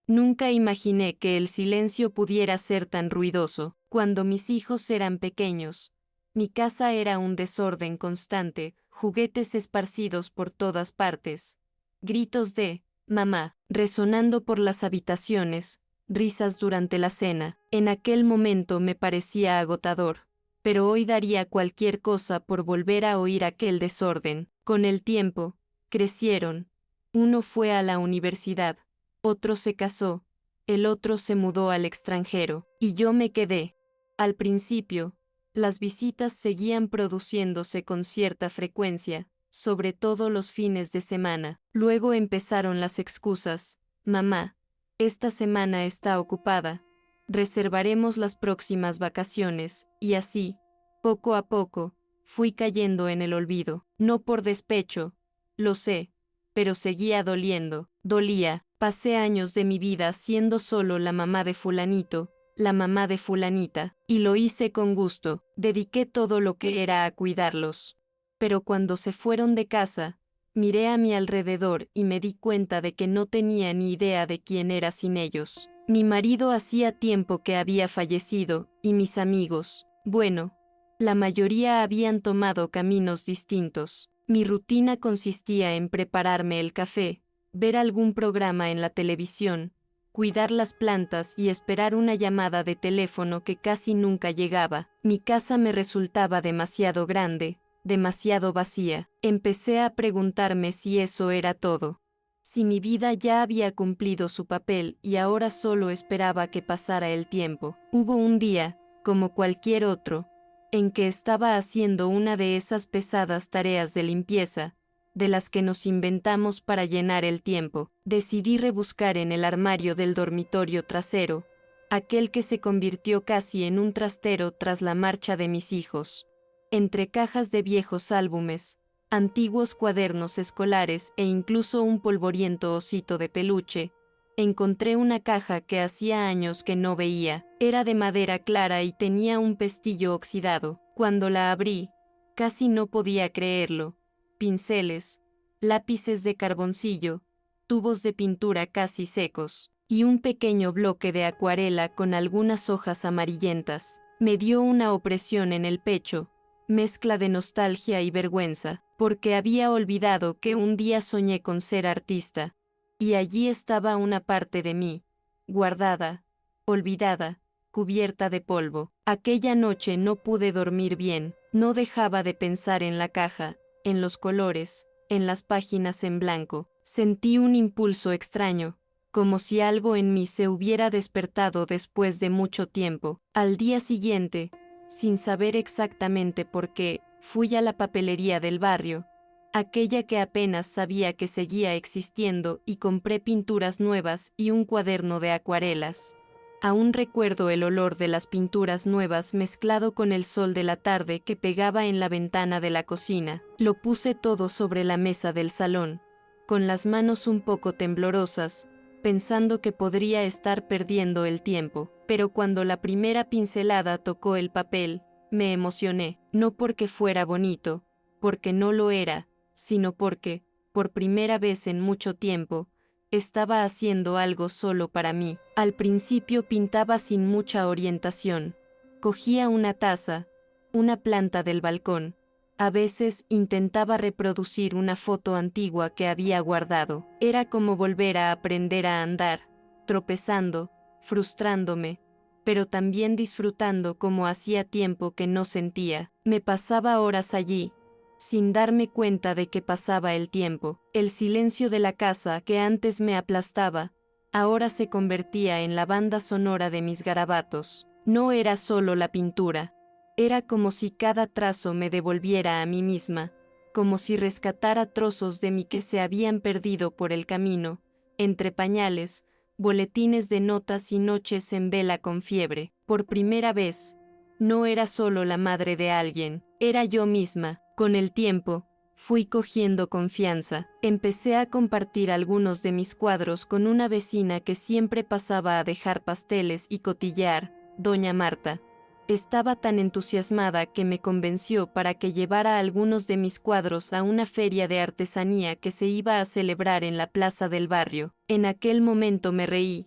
Nunca imaginé que el silencio pudiera ser tan ruidoso. Cuando mis hijos eran pequeños, mi casa era un desorden constante, juguetes esparcidos por todas partes, gritos de «mamá» resonando por las habitaciones, risas durante la cena. En aquel momento me parecía agotador, pero hoy daría cualquier cosa por volver a oír aquel desorden. Con el tiempo, crecieron. Uno fue a la universidad, otro se casó, el otro se mudó al extranjero, y yo me quedé. Al principio, las visitas seguían produciéndose con cierta frecuencia, sobre todo los fines de semana. Luego empezaron las excusas. Mamá, esta semana está ocupada. Reservaremos las próximas vacaciones, y así, poco a poco, fui cayendo en el olvido. No por despecho, lo sé, pero seguía doliendo. Dolía. Pasé años de mi vida siendo solo la mamá de fulanito, la mamá de fulanita, y lo hice con gusto. Dediqué todo lo que era a cuidarlos. Pero cuando se fueron de casa, miré a mi alrededor y me di cuenta de que no tenía ni idea de quién era sin ellos. Mi marido hacía tiempo que había fallecido, y mis amigos, bueno, la mayoría habían tomado caminos distintos. Mi rutina consistía en prepararme el café, ver algún programa en la televisión, cuidar las plantas y esperar una llamada de teléfono que casi nunca llegaba. Mi casa me resultaba demasiado grande, demasiado vacía. Empecé a preguntarme si eso era todo. Si mi vida ya había cumplido su papel y ahora solo esperaba que pasara el tiempo. Hubo un día, como cualquier otro, en que estaba haciendo una de esas pesadas tareas de limpieza, de las que nos inventamos para llenar el tiempo. Decidí rebuscar en el armario del dormitorio trasero, aquel que se convirtió casi en un trastero tras la marcha de mis hijos. Entre cajas de viejos álbumes, antiguos cuadernos escolares e incluso un polvoriento osito de peluche, encontré una caja que hacía años que no veía. Era de madera clara y tenía un pestillo oxidado. Cuando la abrí, casi no podía creerlo. Pinceles, lápices de carboncillo, tubos de pintura casi secos, y un pequeño bloque de acuarela con algunas hojas amarillentas. Me dio una opresión en el pecho, mezcla de nostalgia y vergüenza, porque había olvidado que un día soñé con ser artista. Y allí estaba una parte de mí, guardada, olvidada, cubierta de polvo. Aquella noche no pude dormir bien, no dejaba de pensar en la caja, en los colores, en las páginas en blanco. Sentí un impulso extraño, como si algo en mí se hubiera despertado después de mucho tiempo. Al día siguiente, sin saber exactamente por qué, fui a la papelería del barrio, aquella que apenas sabía que seguía existiendo, y compré pinturas nuevas y un cuaderno de acuarelas. Aún recuerdo el olor de las pinturas nuevas mezclado con el sol de la tarde que pegaba en la ventana de la cocina. Lo puse todo sobre la mesa del salón, con las manos un poco temblorosas, pensando que podría estar perdiendo el tiempo. Pero cuando la primera pincelada tocó el papel, me emocioné, no porque fuera bonito, porque no lo era, sino porque, por primera vez en mucho tiempo, estaba haciendo algo solo para mí. Al principio pintaba sin mucha orientación. Cogía una taza, una planta del balcón. A veces intentaba reproducir una foto antigua que había guardado. Era como volver a aprender a andar, tropezando, frustrándome, pero también disfrutando como hacía tiempo que no sentía. Me pasaba horas allí, sin darme cuenta de que pasaba el tiempo. El silencio de la casa que antes me aplastaba, ahora se convertía en la banda sonora de mis garabatos. No era solo la pintura, era como si cada trazo me devolviera a mí misma, como si rescatara trozos de mí que se habían perdido por el camino, entre pañales, boletines de notas y noches en vela con fiebre. Por primera vez, no era solo la madre de alguien, era yo misma. Con el tiempo, fui cogiendo confianza. Empecé a compartir algunos de mis cuadros con una vecina que siempre pasaba a dejar pasteles y cotillear, doña Marta. Estaba tan entusiasmada que me convenció para que llevara algunos de mis cuadros a una feria de artesanía que se iba a celebrar en la plaza del barrio. En aquel momento me reí,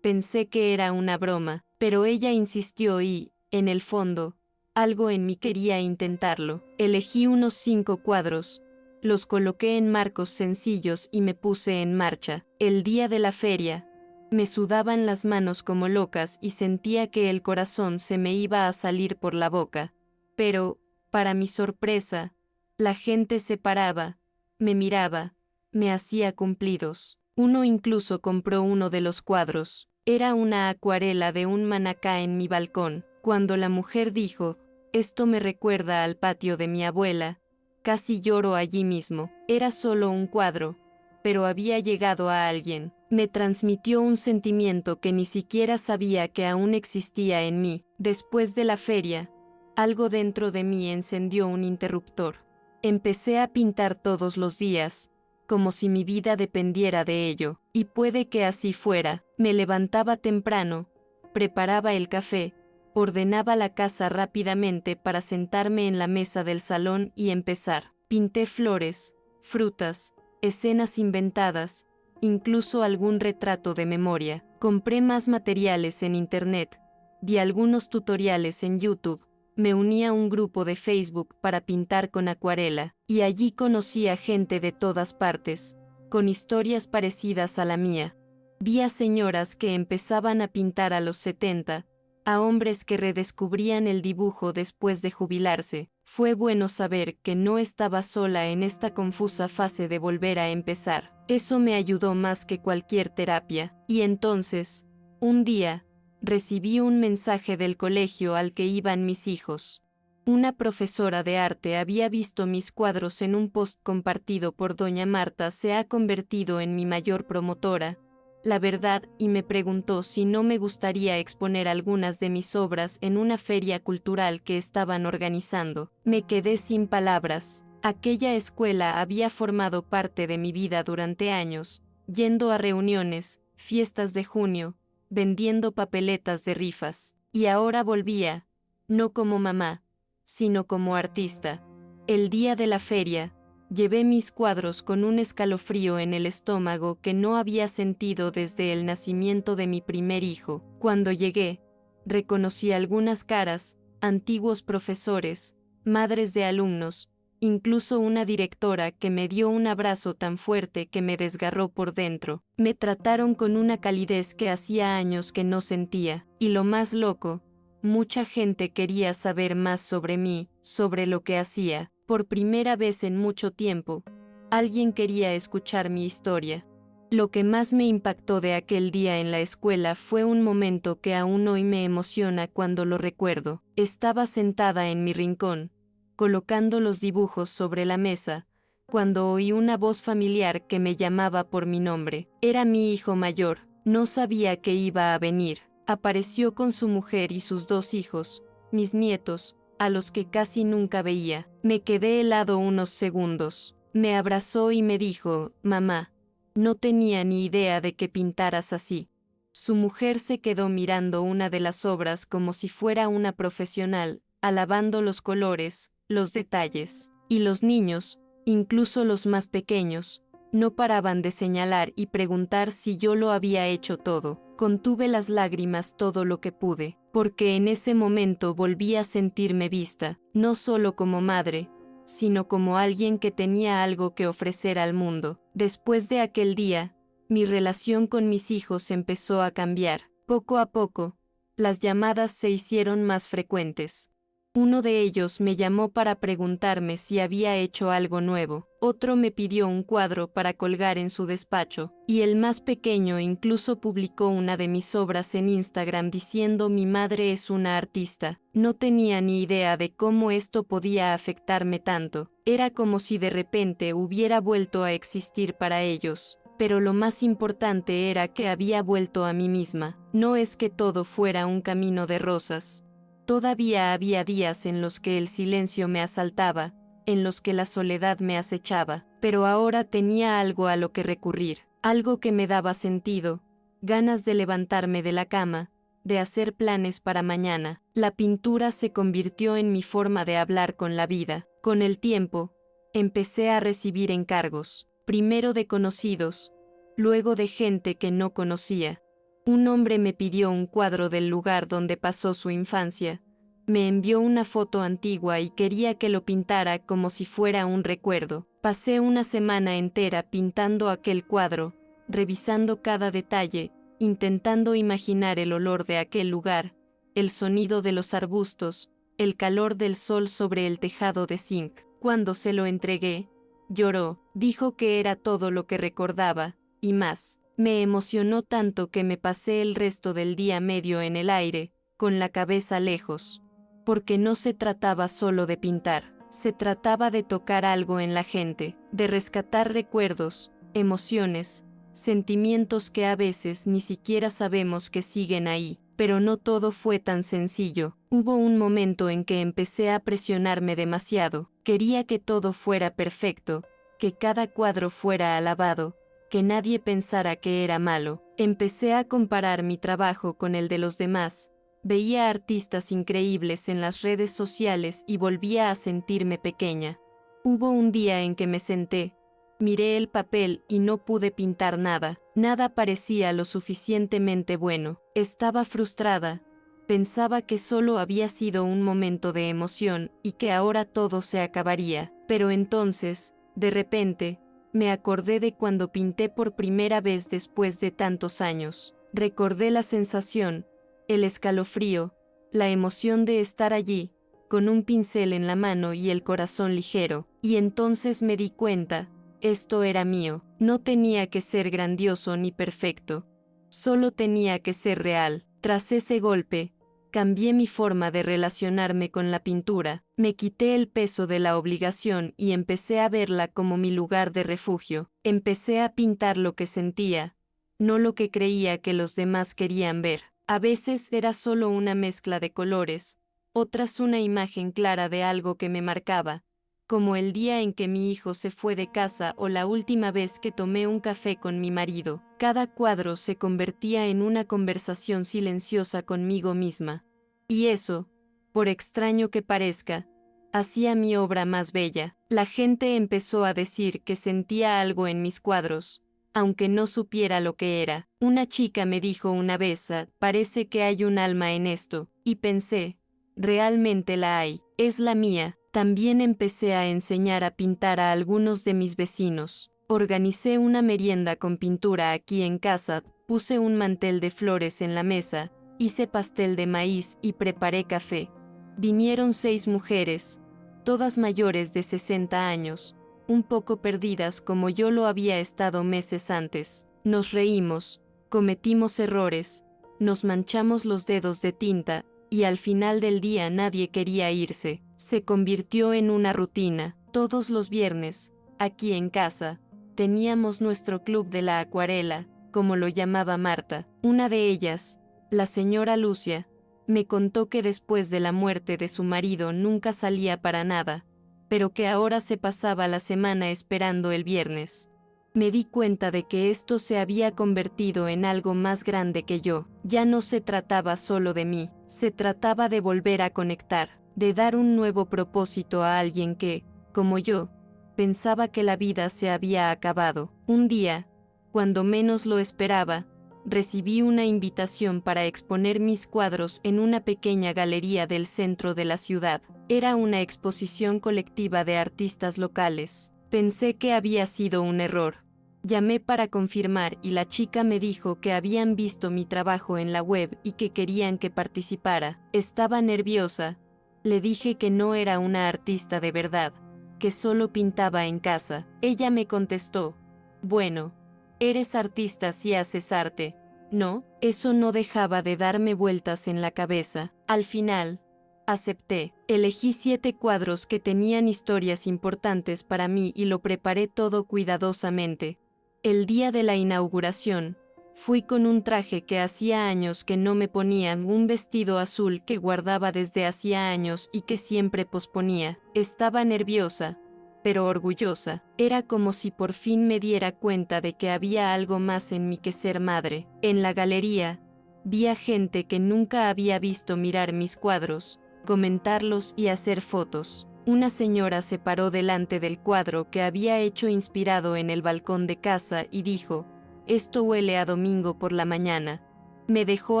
Pensé que era una broma, pero ella insistió y, en el fondo, algo en mí quería intentarlo. Elegí unos 5 cuadros, los coloqué en marcos sencillos y me puse en marcha. El día de la feria, me sudaban las manos como locas y sentía que el corazón se me iba a salir por la boca. Pero, para mi sorpresa, la gente se paraba, me miraba, me hacía cumplidos. Uno incluso compró uno de los cuadros. Era una acuarela de un manacá en mi balcón. Cuando la mujer dijo, «Esto me recuerda al patio de mi abuela», casi lloro allí mismo. Era solo un cuadro, pero había llegado a alguien. Me transmitió un sentimiento que ni siquiera sabía que aún existía en mí. Después de la feria, algo dentro de mí encendió un interruptor. Empecé a pintar todos los días, como si mi vida dependiera de ello, y puede que así fuera. Me levantaba temprano, preparaba el café, ordenaba la casa rápidamente para sentarme en la mesa del salón y empezar. Pinté flores, frutas, escenas inventadas, incluso algún retrato de memoria. Compré más materiales en internet, vi algunos tutoriales en YouTube, me uní a un grupo de Facebook para pintar con acuarela, y allí conocí a gente de todas partes, con historias parecidas a la mía. Vi a señoras que empezaban a pintar a los 70, a hombres que redescubrían el dibujo después de jubilarse. Fue bueno saber que no estaba sola en esta confusa fase de volver a empezar. Eso me ayudó más que cualquier terapia. Y entonces, un día, recibí un mensaje del colegio al que iban mis hijos. Una profesora de arte había visto mis cuadros en un post compartido por doña Marta. Se ha convertido en mi mayor promotora, la verdad, y me preguntó si no me gustaría exponer algunas de mis obras en una feria cultural que estaban organizando. Me quedé sin palabras. Aquella escuela había formado parte de mi vida durante años, yendo a reuniones, fiestas de junio, vendiendo papeletas de rifas. Y ahora volvía, no como mamá, sino como artista. El día de la feria, llevé mis cuadros con un escalofrío en el estómago que no había sentido desde el nacimiento de mi primer hijo. Cuando llegué, reconocí algunas caras, antiguos profesores, madres de alumnos, incluso una directora que me dio un abrazo tan fuerte que me desgarró por dentro. Me trataron con una calidez que hacía años que no sentía. Y lo más loco, mucha gente quería saber más sobre mí, sobre lo que hacía. Por primera vez en mucho tiempo, alguien quería escuchar mi historia. Lo que más me impactó de aquel día en la escuela fue un momento que aún hoy me emociona cuando lo recuerdo. Estaba sentada en mi rincón, colocando los dibujos sobre la mesa, cuando oí una voz familiar que me llamaba por mi nombre. Era mi hijo mayor. No sabía que iba a venir. Apareció con su mujer y sus 2 hijos, mis nietos, a los que casi nunca veía. Me quedé helado unos segundos. Me abrazó y me dijo, «Mamá, no tenía ni idea de que pintaras así». Su mujer se quedó mirando una de las obras como si fuera una profesional, alabando los colores, los detalles. Y los niños, incluso los más pequeños, no paraban de señalar y preguntar si yo lo había hecho todo. Contuve las lágrimas todo lo que pude, porque en ese momento volví a sentirme vista, no solo como madre, sino como alguien que tenía algo que ofrecer al mundo. Después de aquel día, mi relación con mis hijos empezó a cambiar. Poco a poco, las llamadas se hicieron más frecuentes. Uno de ellos me llamó para preguntarme si había hecho algo nuevo, otro me pidió un cuadro para colgar en su despacho, y el más pequeño incluso publicó una de mis obras en Instagram diciendo «Mi madre es una artista». No tenía ni idea de cómo esto podía afectarme tanto. Era como si de repente hubiera vuelto a existir para ellos. Pero lo más importante era que había vuelto a mí misma. No es que todo fuera un camino de rosas. Todavía había días en los que el silencio me asaltaba, en los que la soledad me acechaba, pero ahora tenía algo a lo que recurrir, algo que me daba sentido, ganas de levantarme de la cama, de hacer planes para mañana. La pintura se convirtió en mi forma de hablar con la vida. Con el tiempo, empecé a recibir encargos, primero de conocidos, luego de gente que no conocía. Un hombre me pidió un cuadro del lugar donde pasó su infancia. Me envió una foto antigua y quería que lo pintara como si fuera un recuerdo. Pasé una semana entera pintando aquel cuadro, revisando cada detalle, intentando imaginar el olor de aquel lugar, el sonido de los arbustos, el calor del sol sobre el tejado de zinc. Cuando se lo entregué, lloró, dijo que era todo lo que recordaba, y más. Me emocionó tanto que me pasé el resto del día medio en el aire, con la cabeza lejos. Porque no se trataba solo de pintar, se trataba de tocar algo en la gente, de rescatar recuerdos, emociones, sentimientos que a veces ni siquiera sabemos que siguen ahí. Pero no todo fue tan sencillo. Hubo un momento en que empecé a presionarme demasiado. Quería que todo fuera perfecto, que cada cuadro fuera alabado, que nadie pensara que era malo. Empecé a comparar mi trabajo con el de los demás. Veía artistas increíbles en las redes sociales y volvía a sentirme pequeña. Hubo un día en que me senté, miré el papel y no pude pintar nada. Nada parecía lo suficientemente bueno. Estaba frustrada. Pensaba que solo había sido un momento de emoción y que ahora todo se acabaría. Pero entonces, de repente, me acordé de cuando pinté por primera vez después de tantos años. Recordé la sensación, el escalofrío, la emoción de estar allí, con un pincel en la mano y el corazón ligero. Y entonces me di cuenta, esto era mío. No tenía que ser grandioso ni perfecto. Solo tenía que ser real. Tras ese golpe, cambié mi forma de relacionarme con la pintura, me quité el peso de la obligación y empecé a verla como mi lugar de refugio. Empecé a pintar lo que sentía, no lo que creía que los demás querían ver. A veces era solo una mezcla de colores, otras una imagen clara de algo que me marcaba, como el día en que mi hijo se fue de casa o la última vez que tomé un café con mi marido. Cada cuadro se convertía en una conversación silenciosa conmigo misma. Y eso, por extraño que parezca, hacía mi obra más bella. La gente empezó a decir que sentía algo en mis cuadros, aunque no supiera lo que era. Una chica me dijo una vez, parece que hay un alma en esto, y pensé, realmente la hay, es la mía. También empecé a enseñar a pintar a algunos de mis vecinos. Organicé una merienda con pintura aquí en casa, puse un mantel de flores en la mesa, hice pastel de maíz y preparé café. Vinieron 6 mujeres, todas mayores de 60 años, un poco perdidas como yo lo había estado meses antes. Nos reímos, cometimos errores, nos manchamos los dedos de tinta, y al final del día nadie quería irse. Se convirtió en una rutina. Todos los viernes, aquí en casa, teníamos nuestro club de la acuarela, como lo llamaba Marta. Una de ellas, la señora Lucia, me contó que después de la muerte de su marido nunca salía para nada, pero que ahora se pasaba la semana esperando el viernes. Me di cuenta de que esto se había convertido en algo más grande que yo. Ya no se trataba solo de mí, se trataba de volver a conectar, de dar un nuevo propósito a alguien que, como yo, pensaba que la vida se había acabado. Un día, cuando menos lo esperaba, recibí una invitación para exponer mis cuadros en una pequeña galería del centro de la ciudad. Era una exposición colectiva de artistas locales. Pensé que había sido un error. Llamé para confirmar y la chica me dijo que habían visto mi trabajo en la web y que querían que participara. Estaba nerviosa. Le dije que no era una artista de verdad, que solo pintaba en casa. Ella me contestó, bueno, eres artista si haces arte, ¿no? Eso no dejaba de darme vueltas en la cabeza. Al final, acepté. Elegí 7 cuadros que tenían historias importantes para mí y lo preparé todo cuidadosamente. El día de la inauguración, fui con un traje que hacía años que no me ponía, un vestido azul que guardaba desde hacía años y que siempre posponía. Estaba nerviosa, pero orgullosa. Era como si por fin me diera cuenta de que había algo más en mí que ser madre. En la galería, vi a gente que nunca había visto mirar mis cuadros, comentarlos y hacer fotos. Una señora se paró delante del cuadro que había hecho inspirado en el balcón de casa y dijo, «Esto huele a domingo por la mañana». Me dejó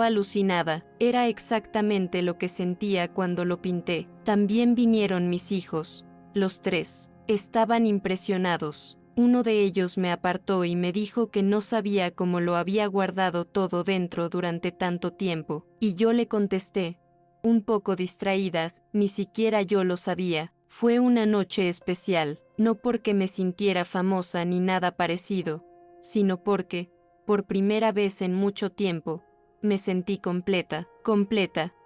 alucinada. Era exactamente lo que sentía cuando lo pinté. También vinieron mis hijos. Los tres. Estaban impresionados. Uno de ellos me apartó y me dijo que no sabía cómo lo había guardado todo dentro durante tanto tiempo. Y yo le contesté, un poco distraída, ni siquiera yo lo sabía. Fue una noche especial, no porque me sintiera famosa ni nada parecido, sino porque, por primera vez en mucho tiempo, me sentí completa,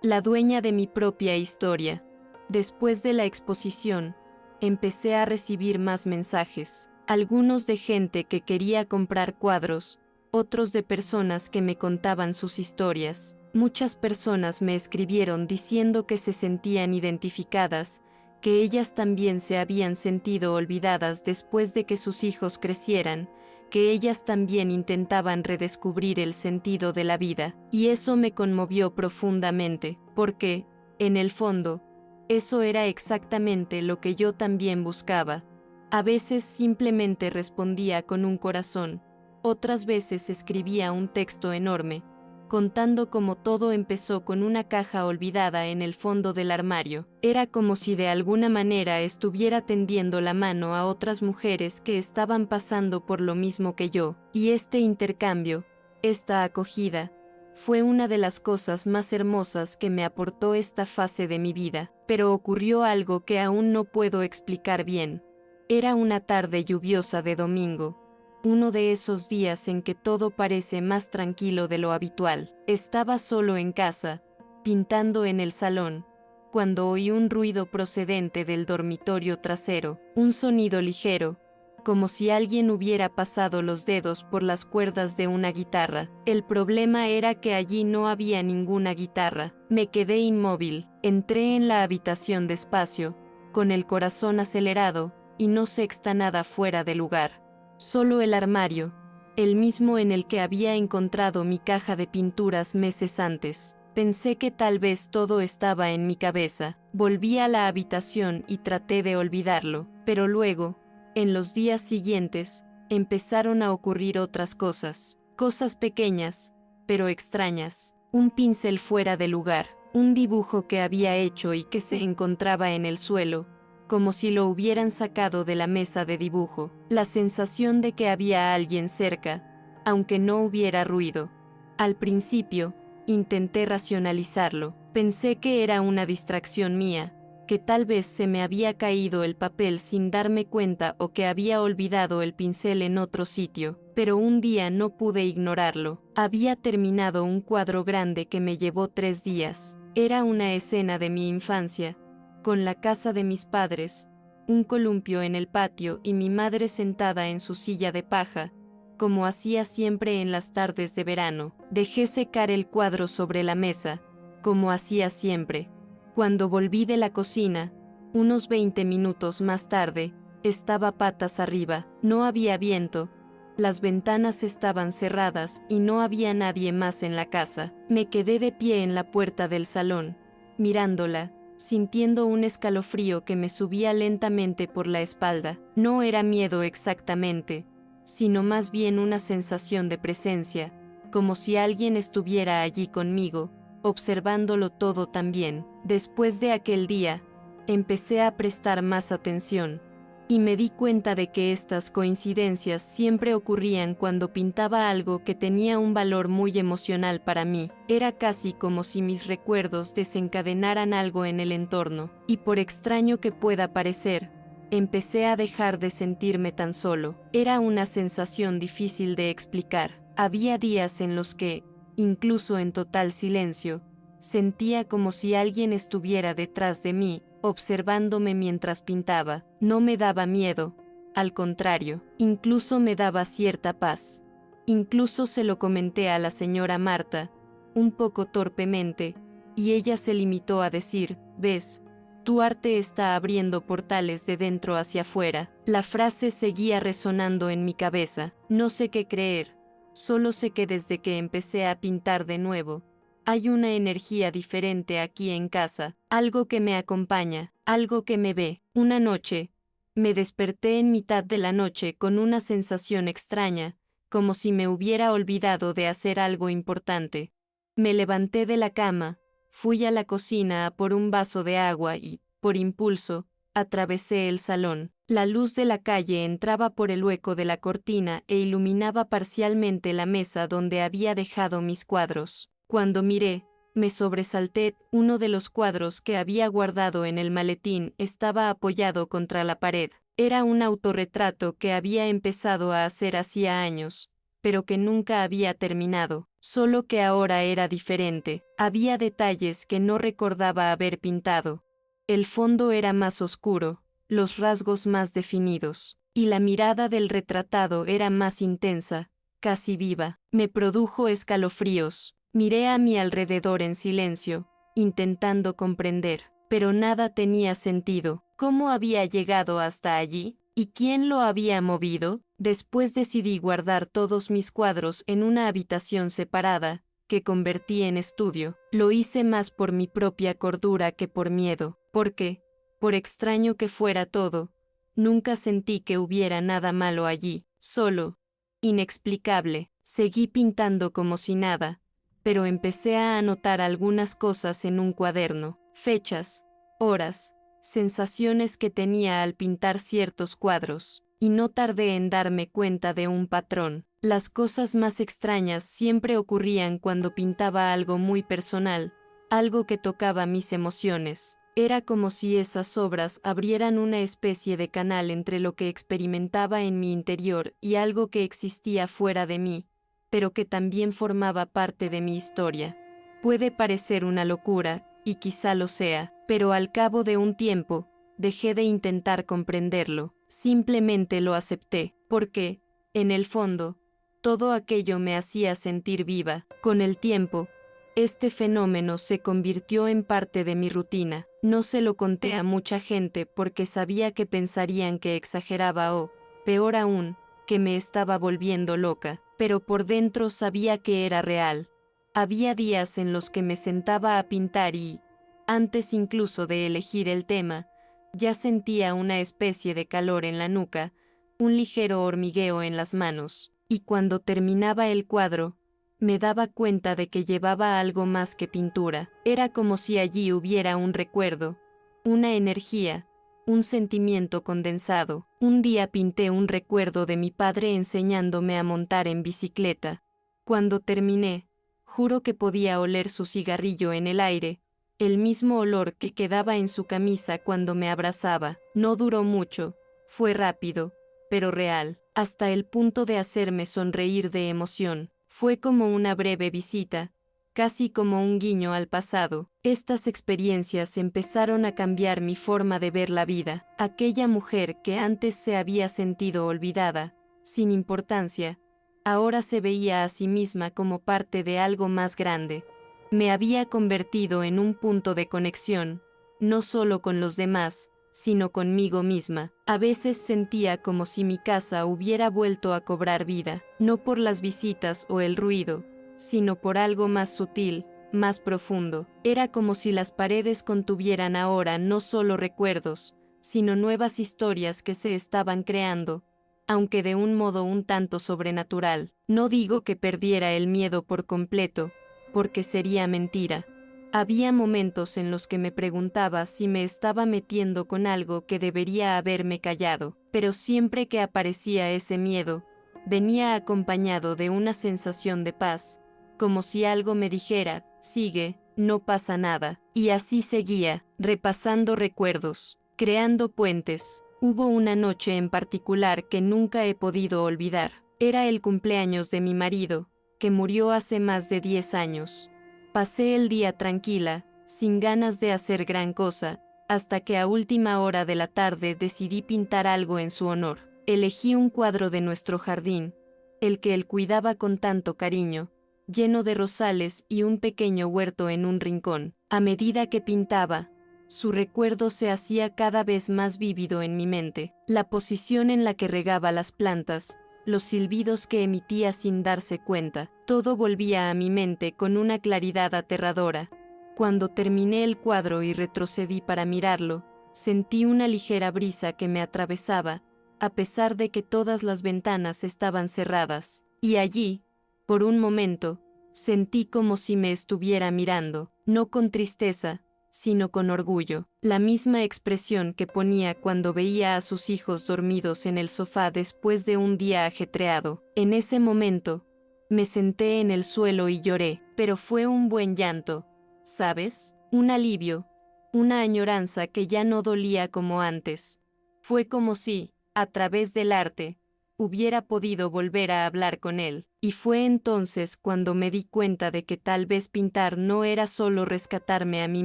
la dueña de mi propia historia. Después de la exposición, empecé a recibir más mensajes, algunos de gente que quería comprar cuadros, otros de personas que me contaban sus historias. Muchas personas me escribieron diciendo que se sentían identificadas, que ellas también se habían sentido olvidadas después de que sus hijos crecieran, que ellas también intentaban redescubrir el sentido de la vida, y eso me conmovió profundamente, porque, en el fondo, eso era exactamente lo que yo también buscaba. A veces simplemente respondía con un corazón, otras veces escribía un texto enorme, contando cómo todo empezó con una caja olvidada en el fondo del armario. Era como si de alguna manera estuviera tendiendo la mano a otras mujeres que estaban pasando por lo mismo que yo, y este intercambio, esta acogida, fue una de las cosas más hermosas que me aportó esta fase de mi vida. Pero ocurrió algo que aún no puedo explicar bien. Era una tarde lluviosa de domingo. Uno de esos días en que todo parece más tranquilo de lo habitual. Estaba solo en casa, pintando en el salón, cuando oí un ruido procedente del dormitorio trasero, un sonido ligero, como si alguien hubiera pasado los dedos por las cuerdas de una guitarra. El problema era que allí no había ninguna guitarra. Me quedé inmóvil, entré en la habitación despacio, con el corazón acelerado, y no sexta nada fuera de lugar. Solo el armario, el mismo en el que había encontrado mi caja de pinturas meses antes. Pensé que tal vez todo estaba en mi cabeza. Volví a la habitación y traté de olvidarlo, pero luego, en los días siguientes, empezaron a ocurrir otras cosas. Cosas pequeñas, pero extrañas. Un pincel fuera de lugar, un dibujo que había hecho y que se encontraba en el suelo, como si lo hubieran sacado de la mesa de dibujo. La sensación de que había alguien cerca, aunque no hubiera ruido. Al principio, intenté racionalizarlo. Pensé que era una distracción mía, que tal vez se me había caído el papel sin darme cuenta o que había olvidado el pincel en otro sitio, pero un día no pude ignorarlo. Había terminado un cuadro grande que me llevó 3 días. Era una escena de mi infancia, con la casa de mis padres, un columpio en el patio y mi madre sentada en su silla de paja, como hacía siempre en las tardes de verano. Dejé secar el cuadro sobre la mesa, como hacía siempre. Cuando volví de la cocina, unos 20 minutos más tarde, estaba patas arriba. No había viento, las ventanas estaban cerradas y no había nadie más en la casa. Me quedé de pie en la puerta del salón, mirándola, sintiendo un escalofrío que me subía lentamente por la espalda. No era miedo exactamente, sino más bien una sensación de presencia, como si alguien estuviera allí conmigo, observándolo todo también. Después de aquel día, empecé a prestar más atención, y me di cuenta de que estas coincidencias siempre ocurrían cuando pintaba algo que tenía un valor muy emocional para mí. Era casi como si mis recuerdos desencadenaran algo en el entorno, y por extraño que pueda parecer, empecé a dejar de sentirme tan solo. Era una sensación difícil de explicar. Había días en los que, incluso en total silencio, sentía como si alguien estuviera detrás de mí, observándome mientras pintaba. No me daba miedo, al contrario, incluso me daba cierta paz. Incluso se lo comenté a la señora Marta, un poco torpemente, y ella se limitó a decir, «¿Ves? Tu arte está abriendo portales de dentro hacia afuera». La frase seguía resonando en mi cabeza. No sé qué creer, solo sé que desde que empecé a pintar de nuevo, hay una energía diferente aquí en casa, algo que me acompaña, algo que me ve. Una noche, me desperté en mitad de la noche con una sensación extraña, como si me hubiera olvidado de hacer algo importante. Me levanté de la cama, fui a la cocina a por un vaso de agua y, por impulso, atravesé el salón. La luz de la calle entraba por el hueco de la cortina e iluminaba parcialmente la mesa donde había dejado mis cuadros. Cuando miré, me sobresalté. Uno de los cuadros que había guardado en el maletín estaba apoyado contra la pared. Era un autorretrato que había empezado a hacer hacía años, pero que nunca había terminado, solo que ahora era diferente. Había detalles que no recordaba haber pintado. El fondo era más oscuro, los rasgos más definidos, y la mirada del retratado era más intensa, casi viva. Me produjo escalofríos. Miré a mi alrededor en silencio, intentando comprender, pero nada tenía sentido. ¿Cómo había llegado hasta allí? ¿Y quién lo había movido? Después decidí guardar todos mis cuadros en una habitación separada, que convertí en estudio. Lo hice más por mi propia cordura que por miedo, porque, por extraño que fuera todo, nunca sentí que hubiera nada malo allí, solo, inexplicable. Seguí pintando como si nada, pero empecé a anotar algunas cosas en un cuaderno, fechas, horas, sensaciones que tenía al pintar ciertos cuadros, y no tardé en darme cuenta de un patrón. Las cosas más extrañas siempre ocurrían cuando pintaba algo muy personal, algo que tocaba mis emociones. Era como si esas obras abrieran una especie de canal entre lo que experimentaba en mi interior y algo que existía fuera de mí, pero que también formaba parte de mi historia. Puede parecer una locura, y quizá lo sea, pero al cabo de un tiempo, dejé de intentar comprenderlo, simplemente lo acepté, porque, en el fondo, todo aquello me hacía sentir viva. Con el tiempo, este fenómeno se convirtió en parte de mi rutina. No se lo conté a mucha gente porque sabía que pensarían que exageraba o, peor aún, que me estaba volviendo loca, pero por dentro sabía que era real. Había días en los que me sentaba a pintar y, antes incluso de elegir el tema, ya sentía una especie de calor en la nuca, un ligero hormigueo en las manos, y cuando terminaba el cuadro, me daba cuenta de que llevaba algo más que pintura. Era como si allí hubiera un recuerdo, una energía, un sentimiento condensado. Un día pinté un recuerdo de mi padre enseñándome a montar en bicicleta. Cuando terminé, juro que podía oler su cigarrillo en el aire, el mismo olor que quedaba en su camisa cuando me abrazaba. No duró mucho, fue rápido, pero real, hasta el punto de hacerme sonreír de emoción. Fue como una breve visita, casi como un guiño al pasado. Estas experiencias empezaron a cambiar mi forma de ver la vida. Aquella mujer que antes se había sentido olvidada, sin importancia, ahora se veía a sí misma como parte de algo más grande. Me había convertido en un punto de conexión, no solo con los demás, sino conmigo misma. A veces sentía como si mi casa hubiera vuelto a cobrar vida, no por las visitas o el ruido, sino por algo más sutil, más profundo. Era como si las paredes contuvieran ahora no solo recuerdos, sino nuevas historias que se estaban creando, aunque de un modo un tanto sobrenatural. No digo que perdiera el miedo por completo, porque sería mentira. Había momentos en los que me preguntaba si me estaba metiendo con algo que debería haberme callado, pero siempre que aparecía ese miedo, venía acompañado de una sensación de paz, como si algo me dijera, sigue, no pasa nada, y así seguía, repasando recuerdos, creando puentes. Hubo una noche en particular que nunca he podido olvidar. Era el cumpleaños de mi marido, que murió hace más de 10 años. Pasé el día tranquila, sin ganas de hacer gran cosa, hasta que a última hora de la tarde decidí pintar algo en su honor. Elegí un cuadro de nuestro jardín, el que él cuidaba con tanto cariño, lleno de rosales y un pequeño huerto en un rincón. A medida que pintaba, su recuerdo se hacía cada vez más vívido en mi mente. La posición en la que regaba las plantas, los silbidos que emitía sin darse cuenta, todo volvía a mi mente con una claridad aterradora. Cuando terminé el cuadro y retrocedí para mirarlo, sentí una ligera brisa que me atravesaba, a pesar de que todas las ventanas estaban cerradas. Y allí, por un momento, Sentí como si me estuviera mirando, no con tristeza, sino con orgullo, la misma expresión que ponía cuando veía a sus hijos dormidos en el sofá después de un día ajetreado. En ese momento, me senté en el suelo y lloré, pero fue un buen llanto, ¿sabes? Un alivio, una añoranza que ya no dolía como antes. Fue como si, a través del arte, hubiera podido volver a hablar con él, y fue entonces cuando me di cuenta de que tal vez pintar no era solo rescatarme a mí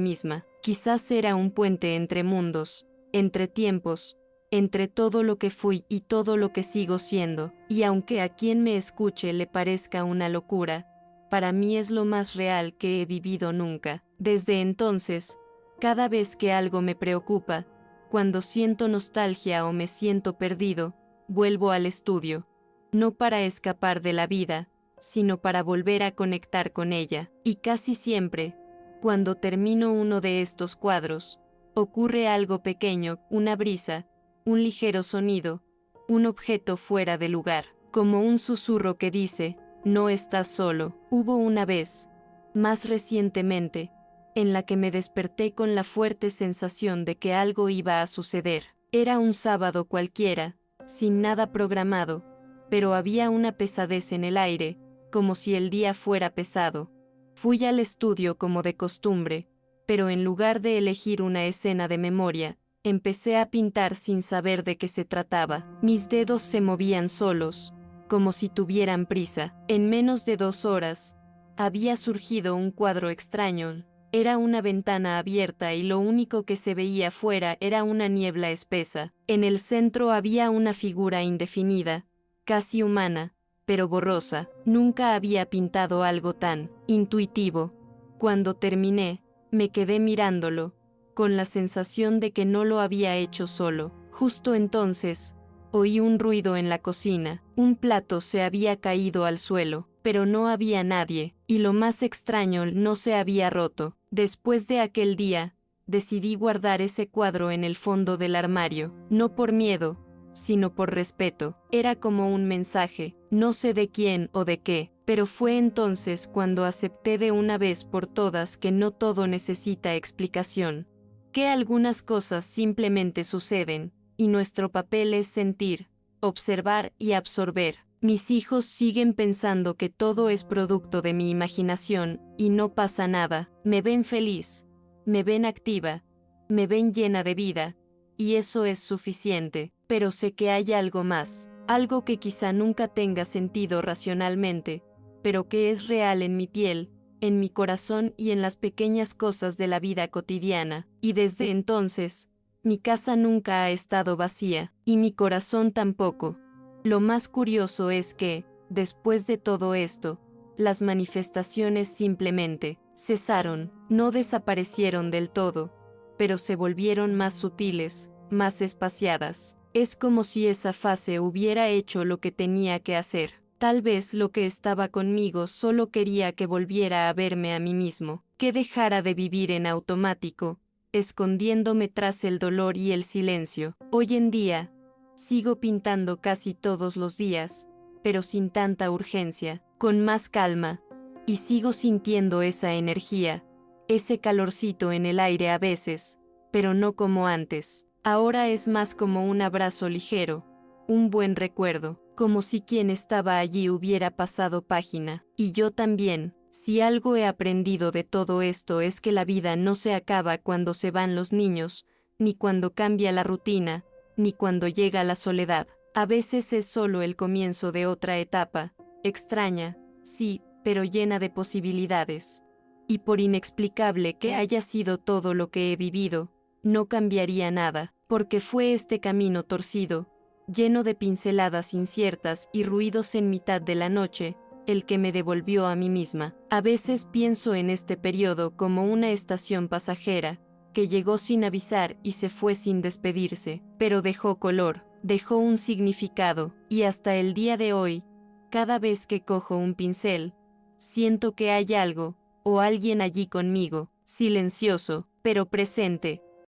misma, quizás era un puente entre mundos, entre tiempos, entre todo lo que fui y todo lo que sigo siendo, y aunque a quien me escuche le parezca una locura, para mí es lo más real que he vivido nunca. Desde entonces, cada vez que algo me preocupa, cuando siento nostalgia o me siento perdido, vuelvo al estudio, no para escapar de la vida, sino para volver a conectar con ella. Y casi siempre, cuando termino uno de estos cuadros, ocurre algo pequeño, una brisa, un ligero sonido, un objeto fuera de lugar, como un susurro que dice, no estás solo. Hubo una vez, más recientemente, en la que me desperté con la fuerte sensación de que algo iba a suceder. Era un sábado cualquiera, sin nada programado, pero había una pesadez en el aire, como si el día fuera pesado. Fui al estudio como de costumbre, pero en lugar de elegir una escena de memoria, empecé a pintar sin saber de qué se trataba. Mis dedos se movían solos, como si tuvieran prisa. En menos de 2 horas, había surgido un cuadro extraño. Era una ventana abierta y lo único que se veía fuera era una niebla espesa. En el centro había una figura indefinida, casi humana, pero borrosa. Nunca había pintado algo tan intuitivo. Cuando terminé, me quedé mirándolo, con la sensación de que no lo había hecho solo. Justo entonces, oí un ruido en la cocina. Un plato se había caído al suelo, pero no había nadie, y lo más extraño, no se había roto. Después de aquel día, decidí guardar ese cuadro en el fondo del armario, no por miedo, sino por respeto. Era como un mensaje, no sé de quién o de qué, pero fue entonces cuando acepté de una vez por todas que no todo necesita explicación, que algunas cosas simplemente suceden, y nuestro papel es sentir, observar y absorber. Mis hijos siguen pensando que todo es producto de mi imaginación, y no pasa nada. Me ven feliz, me ven activa, me ven llena de vida, y eso es suficiente. Pero sé que hay algo más, algo que quizá nunca tenga sentido racionalmente, pero que es real en mi piel, en mi corazón y en las pequeñas cosas de la vida cotidiana. Y desde entonces, mi casa nunca ha estado vacía, y mi corazón tampoco. Lo más curioso es que, después de todo esto, las manifestaciones simplemente cesaron, no desaparecieron del todo, pero se volvieron más sutiles, más espaciadas. Es como si esa fase hubiera hecho lo que tenía que hacer. Tal vez lo que estaba conmigo solo quería que volviera a verme a mí mismo, que dejara de vivir en automático, escondiéndome tras el dolor y el silencio. Hoy en día, sigo pintando casi todos los días, pero sin tanta urgencia, con más calma, y sigo sintiendo esa energía, ese calorcito en el aire a veces, pero no como antes. Ahora es más como un abrazo ligero, un buen recuerdo, como si quien estaba allí hubiera pasado página. Y yo también. Si algo he aprendido de todo esto es que la vida no se acaba cuando se van los niños, ni cuando cambia la rutina, ni cuando llega la soledad. A veces es solo el comienzo de otra etapa, extraña, sí, pero llena de posibilidades. Y por inexplicable que haya sido todo lo que he vivido, no cambiaría nada, porque fue este camino torcido, lleno de pinceladas inciertas y ruidos en mitad de la noche, el que me devolvió a mí misma. A veces pienso en este periodo como una estación pasajera, que llegó sin avisar y se fue sin despedirse, pero dejó color, dejó un significado, y hasta el día de hoy, cada vez que cojo un pincel, siento que hay algo, o alguien allí conmigo, silencioso, pero presente,